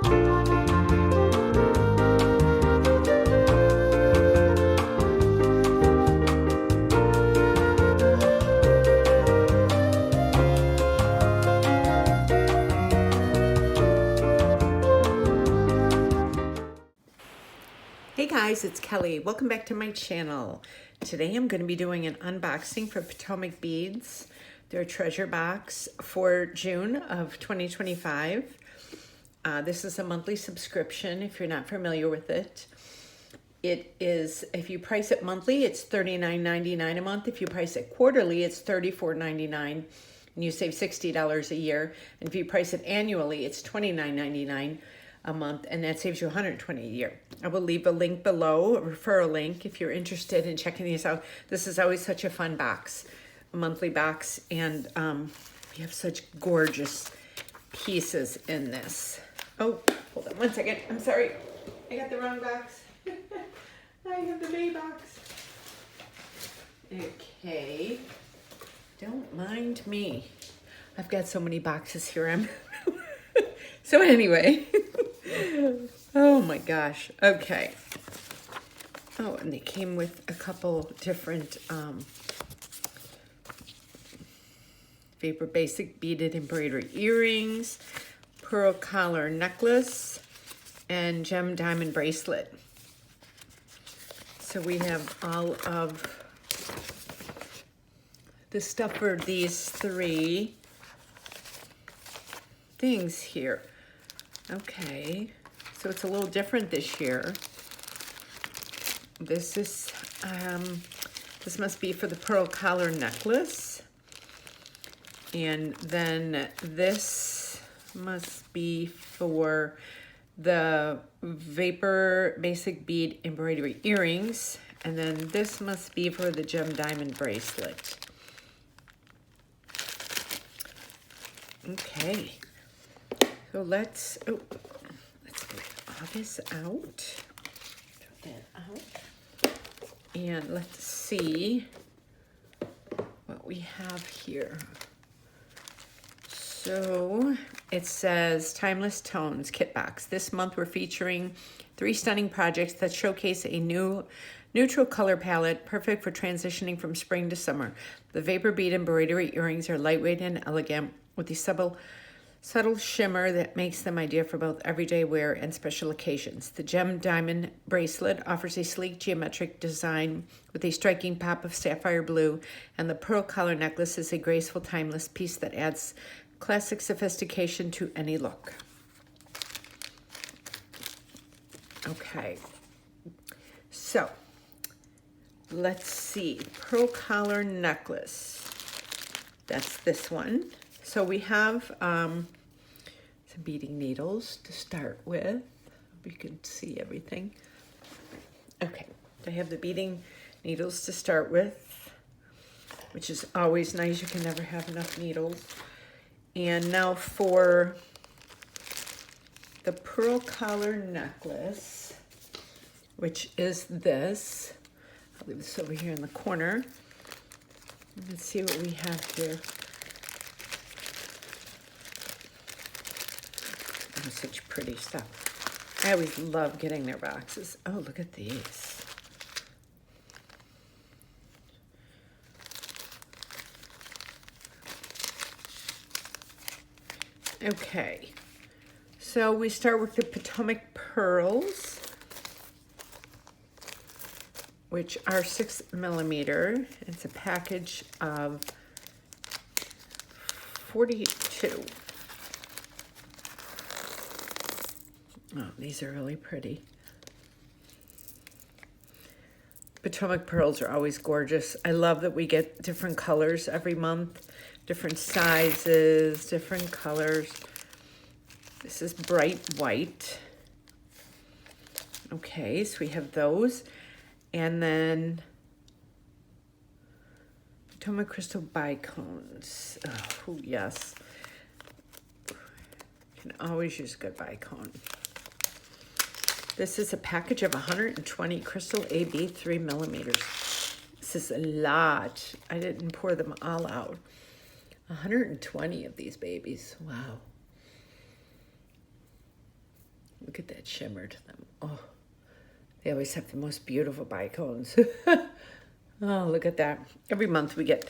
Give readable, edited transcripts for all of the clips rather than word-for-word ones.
Hey guys, it's Kelly. Welcome back to my channel. Today I'm going to be doing an unboxing for Potomac beads, their treasure box for June of 2025. This is a monthly subscription if you're not familiar with it. It is, if you price it monthly, it's $39.99 a month. If you price it quarterly, it's $34.99 and you save $60 a year. And if you price it annually, it's $29.99 a month, and that saves you $120 a year. I will leave a link below, a referral link, if you're interested in checking these out. This is always such a fun box, a monthly box, and we have such gorgeous pieces in this. Oh, hold on one second. I'm sorry. I got the wrong box. I have the May box. Okay. Don't mind me. I've got so many boxes here. So anyway. Oh my gosh. Okay. Oh, and they came with a couple different Vapor Basic beaded embroidery earrings, pearl collar necklace, and gem diamond bracelet. So we have all of the stuff for these three things here. Okay, so it's a little different this year. This is, this must be for the pearl collar necklace. And then this must be for the Vapor Basic bead embroidery earrings. And then this must be for the gem diamond bracelet. Okay. So let's get all this out. Put that out. And let's see what we have here. So it says Timeless Tones Kit Box. This month we're featuring 3 stunning projects that showcase a new neutral color palette, perfect for transitioning from spring to summer. The Vapor Bead embroidery earrings are lightweight and elegant with the subtle shimmer that makes them ideal for both everyday wear and special occasions. The gem diamond bracelet offers a sleek geometric design with a striking pop of sapphire blue, and the pearl collar necklace is a graceful, timeless piece that adds classic sophistication to any look. Okay, so let's see. Pearl collar necklace. That's this one. So we have some beading needles to start with. Hope you can see everything. Okay, I have the beading needles to start with, which is always nice. You can never have enough needles. And now for the pearl collar necklace, which is this. I'll leave this over here in the corner. Let's see what we have here. Oh, such pretty stuff. I always love getting their boxes. Oh, look at these. Okay, so we start with the Potomac pearls, which are 6 millimeter. It's a package of 42. Oh, these are really pretty. Potomac pearls are always gorgeous. I love that we get different colors every month, different sizes, different colors. This is bright white. Okay, so we have those. And then Potomac crystal bicones. Oh, yes. Can always use a good bicone. This is a package of 120 crystal AB 3 millimeters. This is a lot. I didn't pour them all out. 120 of these babies. Wow. at that shimmer to them. Oh, they always have the most beautiful bicones. Oh, look at that. Every month we get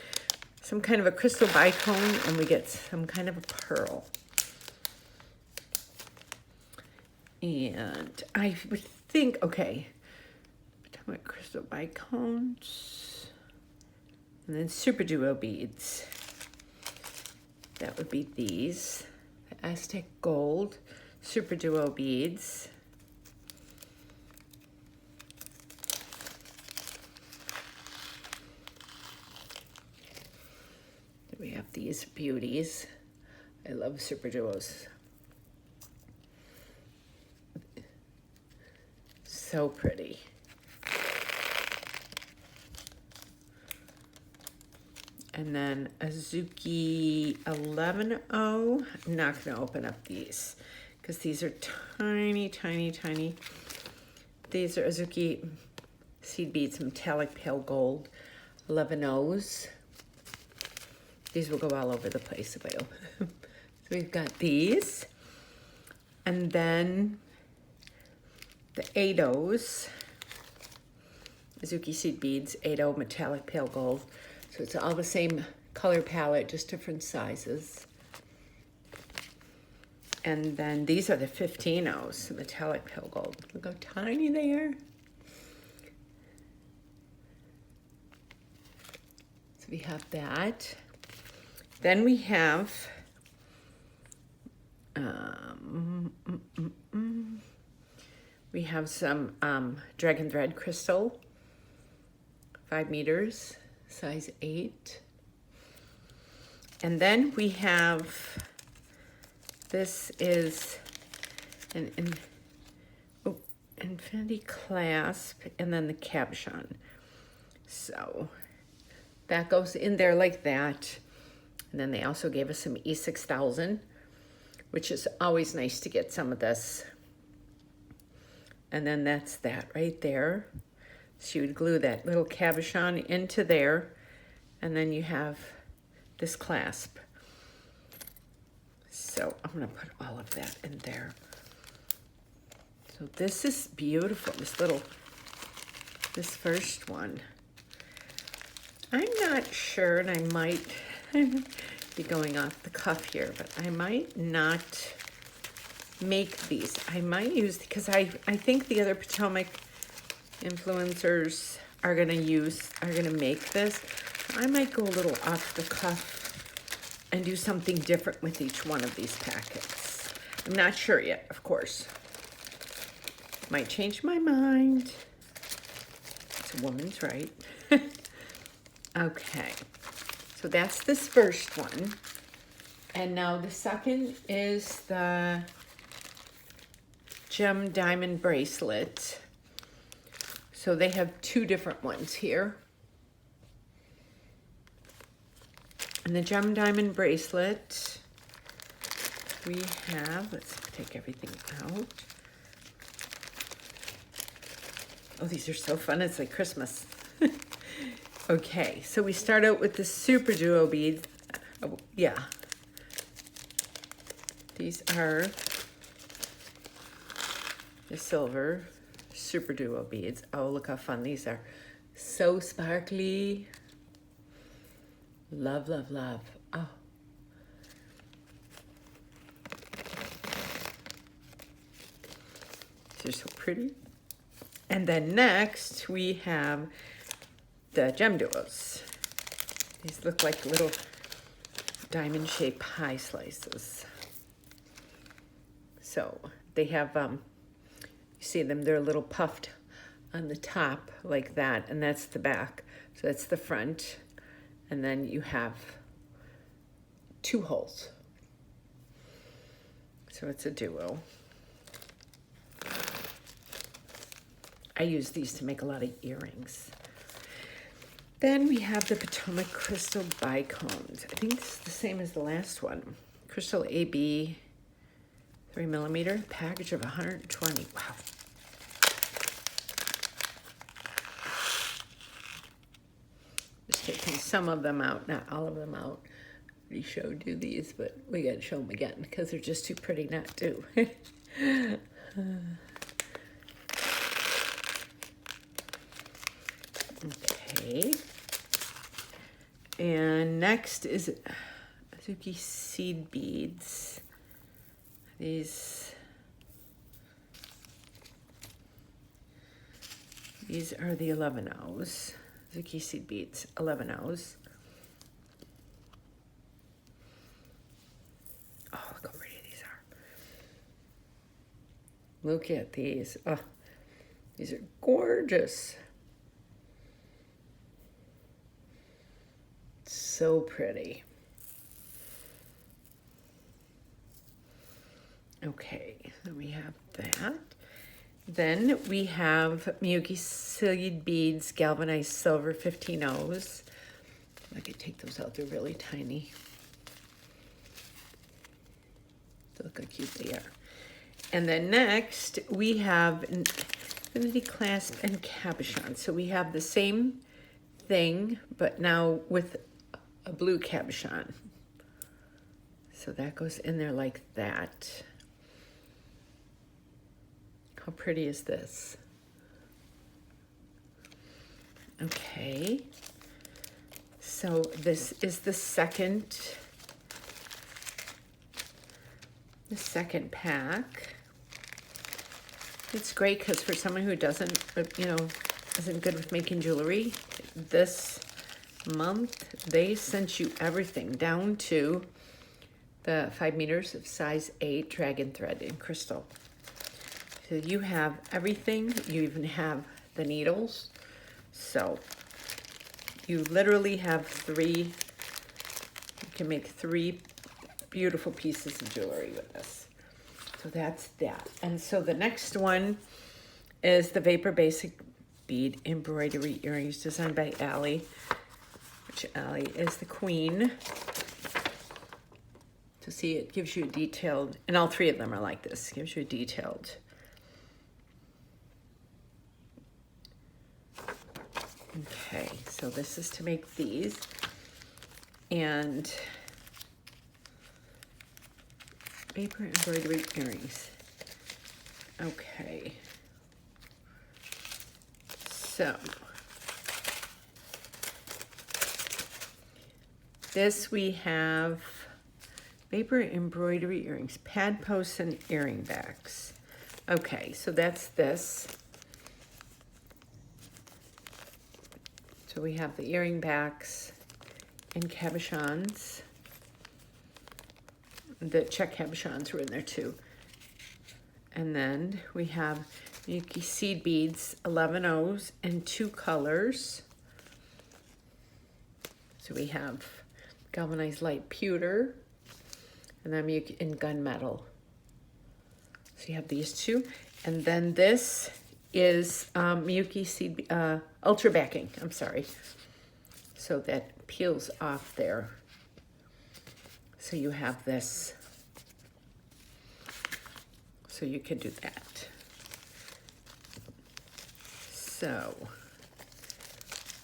some kind of a crystal bicone and we get some kind of a pearl. And I would think, okay, Potomac crystal bicones, and then super duo beads. That would be these, the Aztec gold super duo beads. We have these beauties. I love super duos. So pretty. And then Azuki 11O. I'm not going to open up these because these are tiny, tiny, tiny. These are Azuki seed beads, metallic pale gold 11Os. These will go all over the place if I open them. So we've got these. And then the 8Os. Azuki seed beads, 8O metallic pale gold. So it's all the same color palette, just different sizes. And then these are the 15Os, metallic pale gold. Look how tiny they are. So we have that. Then we have some dragon thread crystal, 5 meters, size 8. And then we have, this is an infinity clasp, and then the cabochon. So that goes in there like that. And then they also gave us some E6000, which is always nice to get some of this. And then that's that right there. So you would glue that little cabochon into there, and then you have this clasp. So I'm gonna put all of that in there. So this is beautiful, this first one. I'm not sure, and I might be going off the cuff here, but I might not make these. I might use, because I think the other Potomac influencers are gonna make this. I might go a little off the cuff and do something different with each one of these packets. I'm not sure yet, of course. Might change my mind. It's a woman's right. Okay, so that's this first one. And now the second is the gem diamond bracelet. So they have 2 different ones here. And the gem diamond bracelet, we have, let's take everything out. Oh, these are so fun, it's like Christmas. Okay, so we start out with the super duo beads. Oh, yeah. These are the silver super duo beads. Oh, look how fun these are. So sparkly. Love, love, love. Oh. They're so pretty. And then next we have the gem duos. These look like little diamond shaped pie slices. So they have, you see them, they're a little puffed on the top like that, and that's the back. So that's the front. And then you have 2 holes. So it's a duo. I use these to make a lot of earrings. Then we have the Potomac crystal bicones. I think this is the same as the last one. Crystal AB 3mm, package of 120. Wow. Just taking some of them out, not all of them out. We showed you these, but we gotta show them again because they're just too pretty not to. Okay. And next is Azuki seed beads. These are the 11-0s. Azuki seed beads, 11-0s. Oh, look how pretty these are. Look at these. Oh, these are gorgeous. So pretty. Okay, then we have that. Then we have Miyuki seed beads, galvanized silver 15-0s. I could take those out, they're really tiny. Look how cute they are. And then next we have infinity clasp and cabochon. So we have the same thing, but now with a blue cabochon. So that goes in there like that. How pretty is this? Okay. So this is the second pack. It's great because for someone who doesn't, isn't good with making jewelry, this month they sent you everything down to the 5 meters of size 8 dragon thread in crystal. So you have everything. You even have the needles. So you literally have 3. You can make 3 beautiful pieces of jewelry with this. So that's that. And so the next one is the Vapor Basic Bead Embroidery Earrings designed by Allie, which Allie is the queen. To see, it gives you a detailed, and all 3 of them are like this, gives you a detailed. Okay, so this is to make these. And Vapor embroidery earrings. Okay. So this we have Vapor embroidery earrings, pad posts and earring backs. Okay, so that's this. So we have the earring backs and cabochons. The Czech cabochons were in there too. And then we have Miyuki seed beads, 11-0s in 2 colors. So we have galvanized light pewter and then Miyuki in gunmetal. So you have these 2. And then this is Miyuki seed, ultra backing, I'm sorry. So that peels off there. So you have this. So you can do that. So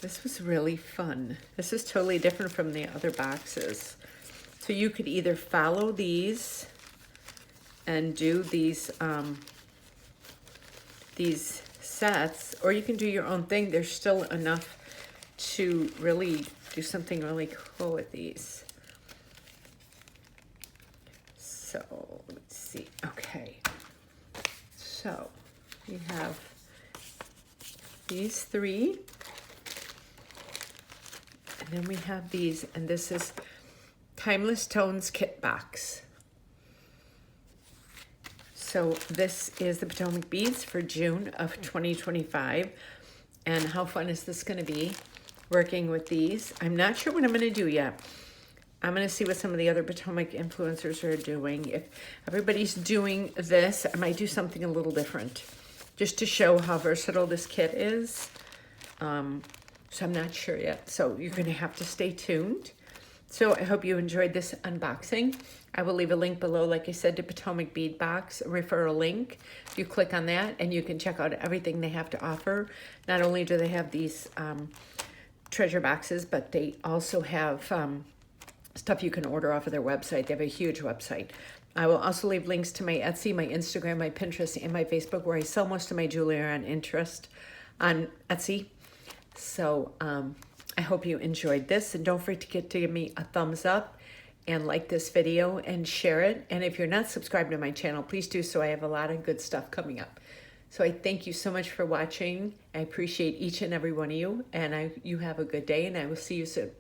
this was really fun. This is totally different from the other boxes. So you could either follow these and do these sets, or you can do your own thing. There's still enough to really do something really cool with these. So let's see. Okay. So we have these 3. And then we have these, and this is Timeless Tones Kit Box. So this is the Potomac beads for June of 2025. And how fun is this going to be working with these? I'm not sure what I'm going to do yet. I'm going to see what some of the other Potomac influencers are doing. If everybody's doing this, I might do something a little different just to show how versatile this kit is. So I'm not sure yet. So you're going to have to stay tuned. So I hope you enjoyed this unboxing. I will leave a link below, like I said, to Potomac Bead Box, a referral link. You click on that and you can check out everything they have to offer. Not only do they have these treasure boxes, but they also have stuff you can order off of their website. They have a huge website. I will also leave links to my Etsy, my Instagram, my Pinterest, and my Facebook, where I sell most of my jewelry on interest on Etsy. So I hope you enjoyed this, and don't forget to give me a thumbs up and like this video and share it. And if you're not subscribed to my channel, please do so. I have a lot of good stuff coming up. So I thank you so much for watching. I appreciate each and every one of you, and you have a good day, and I will see you soon.